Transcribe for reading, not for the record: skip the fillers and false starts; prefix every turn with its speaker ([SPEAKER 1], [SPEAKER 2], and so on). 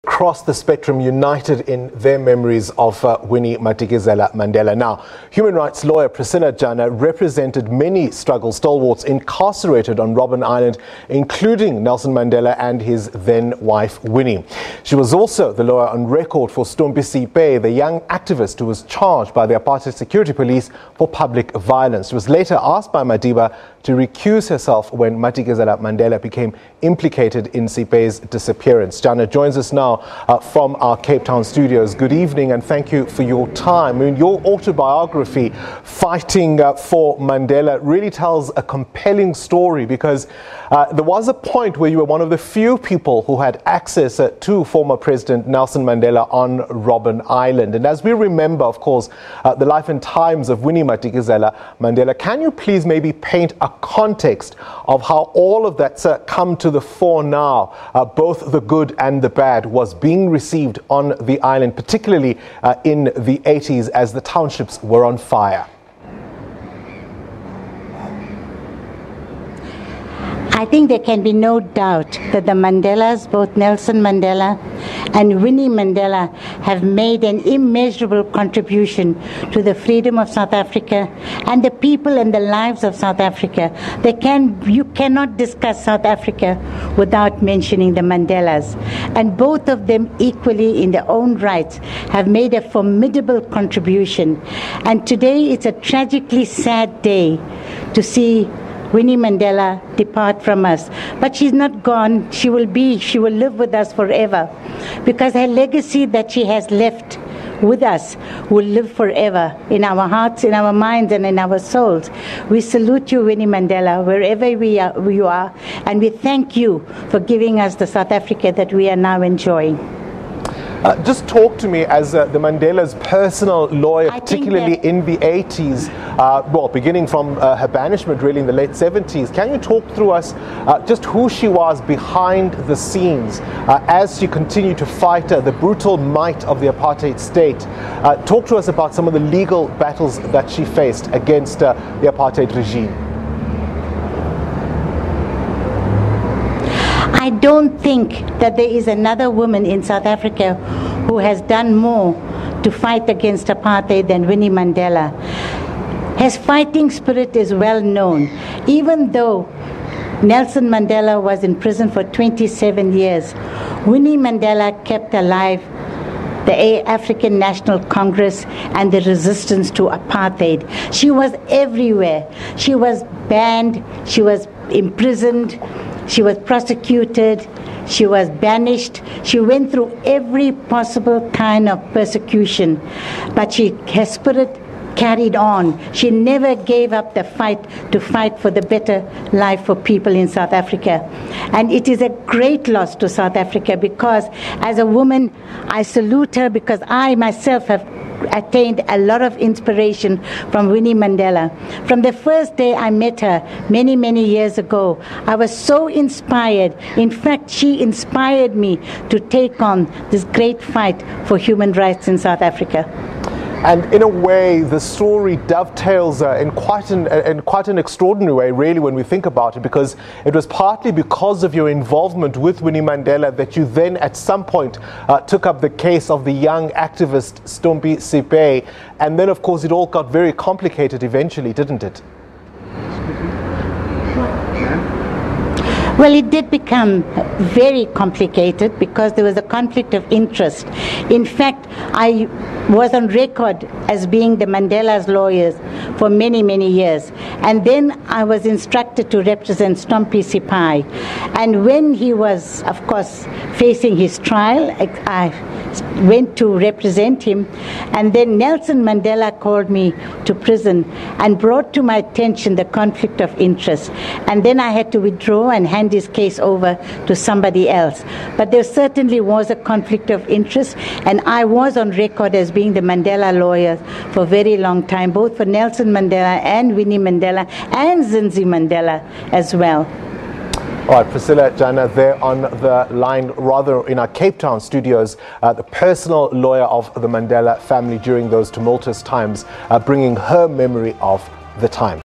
[SPEAKER 1] Across the spectrum united in their memories of Winnie Madikizela-Mandela. Now, human rights lawyer Priscila Jana represented many struggle stalwarts incarcerated on Robben Island, including Nelson Mandela and his then-wife Winnie. She was also the lawyer on record for Stompie Sepei, the young activist who was charged by the apartheid security police for public violence. She was later asked by Madiba to recuse herself when Madikizela-Mandela became implicated in Seipei's disappearance. Jana joins us now from our Cape Town studios. Good evening and thank you for your time. I mean, your autobiography, Fighting for Mandela, really tells a compelling story because there was a point where you were one of the few people who had access to former President Nelson Mandela on Robben Island. And as we remember, of course, the life and times of Winnie Madikizela-Mandela, can you please maybe paint a context of how all of that's come to the fore now, both the good and the bad, was being received on the island, particularly in the 80s as the townships were on fire?
[SPEAKER 2] I think there can be no doubt that the Mandelas, both Nelson Mandela and Winnie Mandela, have made an immeasurable contribution to the freedom of South Africa and the people and the lives of South Africa. You cannot discuss South Africa without mentioning the Mandelas. And both of them equally in their own rights have made a formidable contribution. And today it's a tragically sad day to see Winnie Mandela depart from us. But she's not gone. She will live with us forever, because her legacy that she has left with us will live forever in our hearts, in our minds, and in our souls. We salute you, Winnie Mandela, wherever you are, and we thank you for giving us the South Africa that we are now enjoying.
[SPEAKER 1] Just talk to me as the Mandela's personal lawyer, particularly in the 80s, well, beginning from her banishment really in the late 70s. Can you talk through us just who she was behind the scenes as she continued to fight the brutal might of the apartheid state? Talk to us about some of the legal battles that she faced against the apartheid regime.
[SPEAKER 2] I don't think that there is another woman in South Africa who has done more to fight against apartheid than Winnie Mandela. Her fighting spirit is well known. Even though Nelson Mandela was in prison for 27 years, Winnie Mandela kept alive the African National Congress and the resistance to apartheid. She was everywhere. She was banned, she was imprisoned, she was prosecuted, she was banished. She went through every possible kind of persecution, but her spirit carried on. She never gave up the fight to fight for the better life for people in South Africa. And it is a great loss to South Africa, because as a woman, I salute her, because I myself have attained a lot of inspiration from Winnie Mandela. From the first day I met her many, many years ago, I was so inspired. In fact, she inspired me to take on this great fight for human rights in South Africa.
[SPEAKER 1] And in a way, the story dovetails in quite an extraordinary way, really, when we think about it, because it was partly because of your involvement with Winnie Mandela that you then, at some point, took up the case of the young activist Stompie Sepei. And then, of course, it all got very complicated eventually, didn't it?
[SPEAKER 2] Well, it did become very complicated because there was a conflict of interest. In fact, I was on record as being the Mandela's lawyers for many, many years. And then I was instructed to represent Stompie Sepei. And when he was, of course, facing his trial, I went to represent him. And then Nelson Mandela called me to prison and brought to my attention the conflict of interest. And then I had to withdraw and hand his case over to somebody else. But there certainly was a conflict of interest, and I was on record as being the Mandela lawyer for a very long time, both for Nelson Mandela and Winnie Mandela and Zinzi Mandela as well.
[SPEAKER 1] All right, Priscila Jana there on the line, rather in our Cape Town studios, the personal lawyer of the Mandela family during those tumultuous times, bringing her memory of the time.